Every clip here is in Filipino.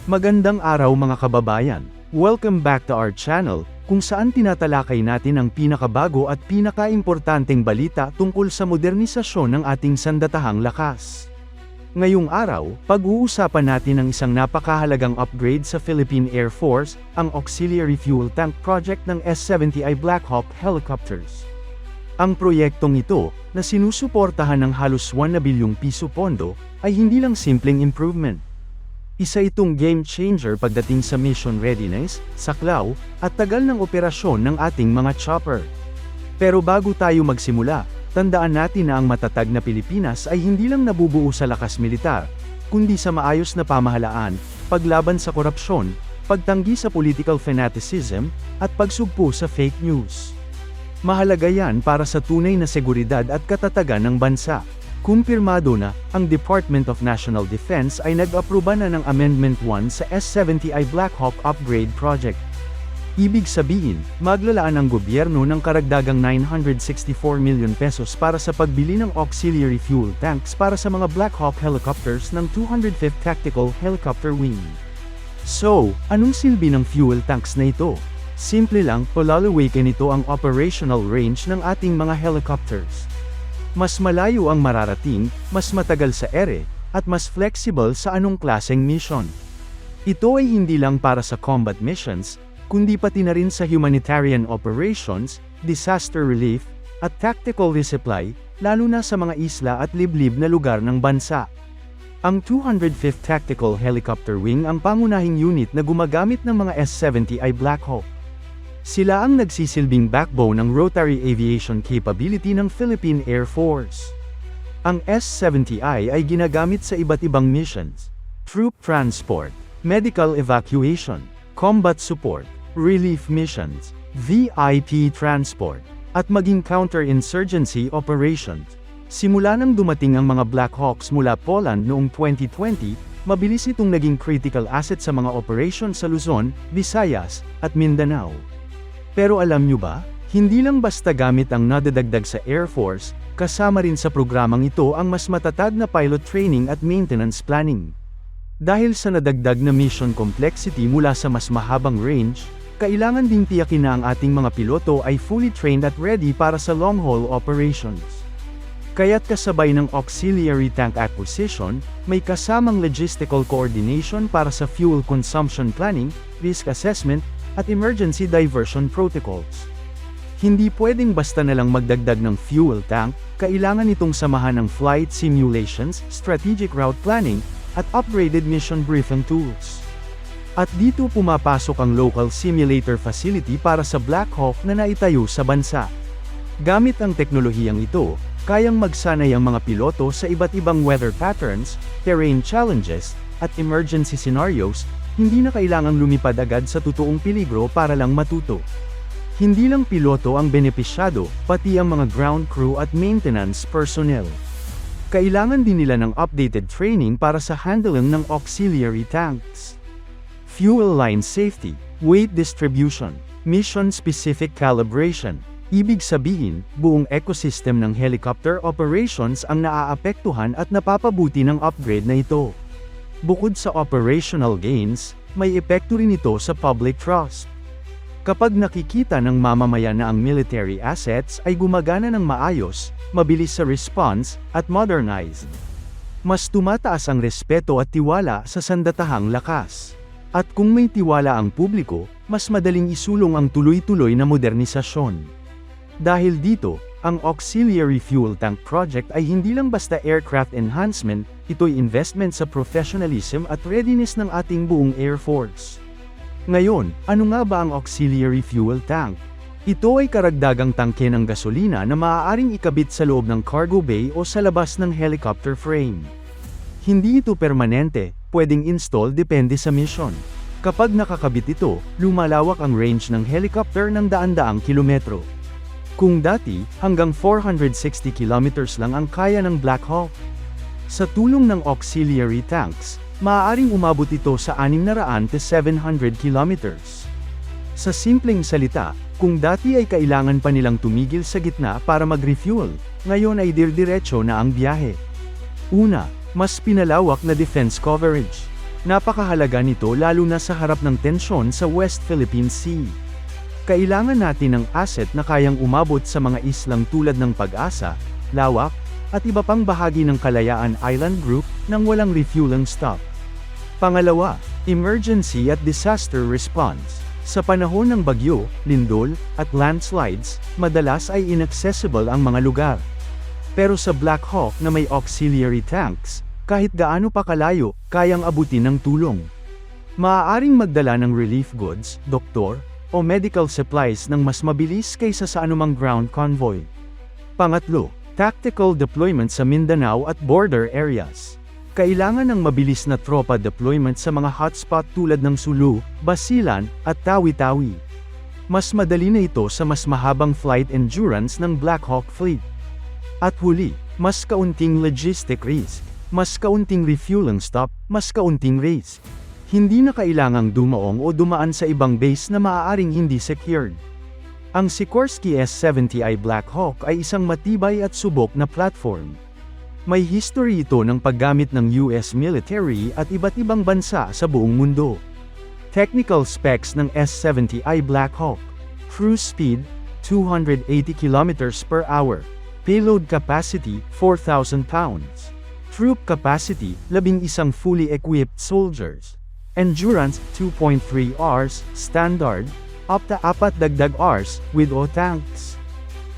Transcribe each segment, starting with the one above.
Magandang araw mga kababayan. Welcome back to our channel, kung saan tinatalakay natin ang pinakabago at pinakaimportanteng balita tungkol sa modernisasyon ng ating sandatahang lakas. Ngayong araw, pag-uusapan natin ang isang napakahalagang upgrade sa Philippine Air Force, ang Auxiliary Fuel Tank Project ng S-70i Black Hawk helicopters. Ang proyektong ito, na sinusuportahan ng halos 1 na bilyong piso pondo, ay hindi lang simpleng improvement. Isa itong game changer pagdating sa mission readiness, saklaw, at tagal ng operasyon ng ating mga chopper. Pero bago tayo magsimula, tandaan natin na ang matatag na Pilipinas ay hindi lang nabubuo sa lakas militar, kundi sa maayos na pamahalaan, paglaban sa korupsyon, pagtanggi sa political fanaticism, at pagsugpo sa fake news. Mahalaga yan para sa tunay na seguridad at katatagan ng bansa. Kumpirmado na, ang Department of National Defense ay nag-aproba na ng Amendment 1 sa S-70i Black Hawk Upgrade Project. Ibig sabihin, maglalaan ang gobyerno ng karagdagang 964 million pesos para sa pagbili ng auxiliary fuel tanks para sa mga Black Hawk helicopters ng 205th Tactical Helicopter Wing. So, anong silbi ng fuel tanks na ito? Simple lang, palalawakin ito ang operational range ng ating mga helicopters. Mas malayo ang mararating, mas matagal sa ere, at mas flexible sa anong klaseng mission. Ito ay hindi lang para sa combat missions, kundi pati na rin sa humanitarian operations, disaster relief, at tactical resupply, lalo na sa mga isla at liblib na lugar ng bansa. Ang 205th Tactical Helicopter Wing ang pangunahing unit na gumagamit ng mga S-70i Black Hawk. Sila ang nagsisilbing backbone ng rotary aviation capability ng Philippine Air Force. Ang S-70i ay ginagamit sa iba't ibang missions: troop transport, medical evacuation, combat support, relief missions, VIP transport, at maging counter-insurgency operations. Simula nang dumating ang mga Black Hawks mula Poland noong 2020, mabilis itong naging critical asset sa mga operations sa Luzon, Visayas, at Mindanao. Pero alam nyo ba, hindi lang basta gamit ang nadadagdag sa Air Force, kasama rin sa programang ito ang mas matatag na pilot training at maintenance planning. Dahil sa nadagdag na mission complexity mula sa mas mahabang range, kailangan ding tiyakin na ang ating mga piloto ay fully trained at ready para sa long-haul operations. Kaya't kasabay ng auxiliary tank acquisition, may kasamang logistical coordination para sa fuel consumption planning, risk assessment, at emergency diversion protocols. Hindi pwedeng basta na lang magdagdag ng fuel tank, kailangan itong samahan ng flight simulations, strategic route planning, at upgraded mission briefing tools. At dito pumapasok ang local simulator facility para sa Black Hawk na naitayo sa bansa. Gamit ang teknolohiyang ito, kayang magsanay ang mga piloto sa iba't ibang weather patterns, terrain challenges, at emergency scenarios, hindi na kailangang lumipad agad sa totoong peligro para lang matuto. Hindi lang piloto ang benepisyado, pati ang mga ground crew at maintenance personnel. Kailangan din nila ng updated training para sa handling ng auxiliary tanks. Fuel line safety, weight distribution, mission-specific calibration. Ibig sabihin, buong ecosystem ng helicopter operations ang naaapektuhan at napapabuti ng upgrade na ito. Bukod sa operational gains, may epekto rin ito sa public trust. Kapag nakikita ng mamamayan na ang military assets ay gumagana ng maayos, mabilis sa response, at modernized, mas tumataas ang respeto at tiwala sa sandatahang lakas. At kung may tiwala ang publiko, mas madaling isulong ang tuloy-tuloy na modernisasyon. Dahil dito, ang Auxiliary Fuel Tank Project ay hindi lang basta aircraft enhancement, ito'y investment sa professionalism at readiness ng ating buong Air Force. Ngayon, ano nga ba ang Auxiliary Fuel Tank? Ito ay karagdagang tangke ng gasolina na maaaring ikabit sa loob ng cargo bay o sa labas ng helicopter frame. Hindi ito permanente, pwedeng install depende sa mission. Kapag nakakabit ito, lumalawak ang range ng helicopter ng daan-daang kilometro. Kung dati, hanggang 460 kilometers lang ang kaya ng Black Hawk. Sa tulong ng auxiliary tanks, maaaring umabot ito sa 600 to 700 kilometers. Sa simpleng salita, kung dati ay kailangan pa nilang tumigil sa gitna para mag-refuel, ngayon ay dirdiretso na ang biyahe. Una, mas pinalawak na defense coverage. Napakahalaga nito lalo na sa harap ng tensyon sa West Philippine Sea. Kailangan natin ng asset na kayang umabot sa mga islang tulad ng Pag-asa, Lawak, at iba pang bahagi ng Kalayaan Island Group nang walang refueling stop. Pangalawa, emergency at disaster response. Sa panahon ng bagyo, lindol, at landslides, madalas ay inaccessible ang mga lugar. Pero sa Black Hawk na may auxiliary tanks, kahit gaano pa kalayo, kayang abutin ng tulong. Maaaring magdala ng relief goods, doktor, o medical supplies ng mas mabilis kaysa sa anumang ground convoy. Pangatlo, tactical deployment sa Mindanao at border areas. Kailangan ng mabilis na tropa deployment sa mga hotspot tulad ng Sulu, Basilan, at Tawi-Tawi. Mas madali na ito sa mas mahabang flight endurance ng Black Hawk Fleet. At huli, mas kaunting logistic risk, mas kaunting refueling stop, mas kaunting risk. Hindi na kailangang dumaong o dumaan sa ibang base na maaaring hindi secured. Ang Sikorsky S-70i Black Hawk ay isang matibay at subok na platform. May history ito ng paggamit ng US military at iba't ibang bansa sa buong mundo. Technical specs ng S-70i Black Hawk. Cruise speed, 280 km per hour. Payload capacity, 4,000 pounds. Troop capacity, 11 fully equipped soldiers. Endurance, 2.3 hours, standard, up to 4 dagdag hours, with O tanks.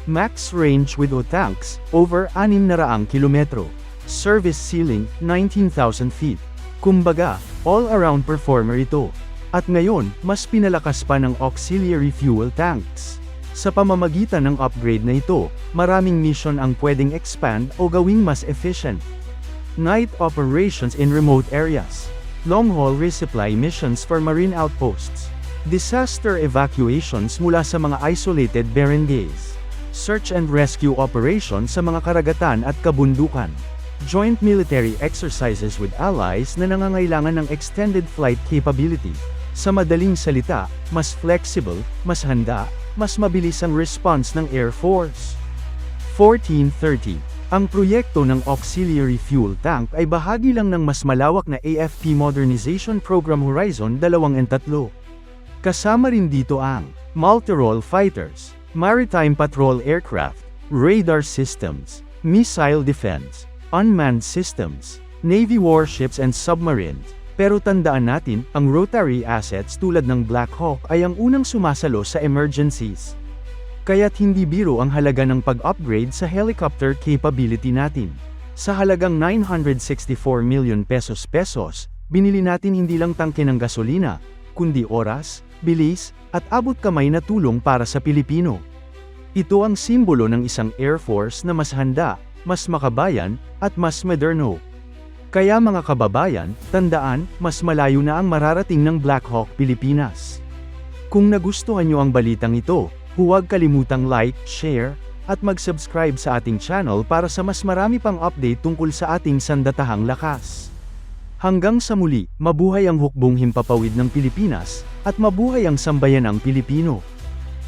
Max range with O tanks, over 600 kilometro. Service ceiling, 19,000 feet. Kumbaga, all-around performer ito. At ngayon, mas pinalakas pa ng auxiliary fuel tanks. Sa pamamagitan ng upgrade na ito, maraming mission ang pwedeng expand o gawing mas efficient. Night operations in remote areas. Long-haul resupply missions for marine outposts. Disaster evacuations mula sa mga isolated barangays. Search and rescue operations sa mga karagatan at kabundukan. Joint military exercises with allies na nangangailangan ng extended flight capability. Sa madaling salita, mas flexible, mas handa, mas mabilis ang response ng Air Force. 1430. Ang proyekto ng Auxiliary Fuel Tank ay bahagi lang ng mas malawak na AFP Modernization Program Horizon 2 and 3. Kasama rin dito ang multi-role fighters, maritime patrol aircraft, radar systems, missile defense, unmanned systems, Navy warships and submarines. Pero tandaan natin, ang rotary assets tulad ng Black Hawk ay ang unang sumasalo sa emergencies. Kaya't hindi biro ang halaga ng pag-upgrade sa helicopter capability natin. Sa halagang 964 million pesos, binili natin hindi lang tangke ng gasolina, kundi oras, bilis, at abot kamay na tulong para sa Pilipino. Ito ang simbolo ng isang Air Force na mas handa, mas makabayan, at mas moderno. Kaya mga kababayan, tandaan, mas malayo na ang mararating ng Black Hawk Pilipinas. Kung nagustuhan nyo ang balitang ito, huwag kalimutang like, share, at mag-subscribe sa ating channel para sa mas marami pang update tungkol sa ating sandatahang lakas. Hanggang sa muli, mabuhay ang hukbong himpapawid ng Pilipinas, at mabuhay ang sambayanang Pilipino.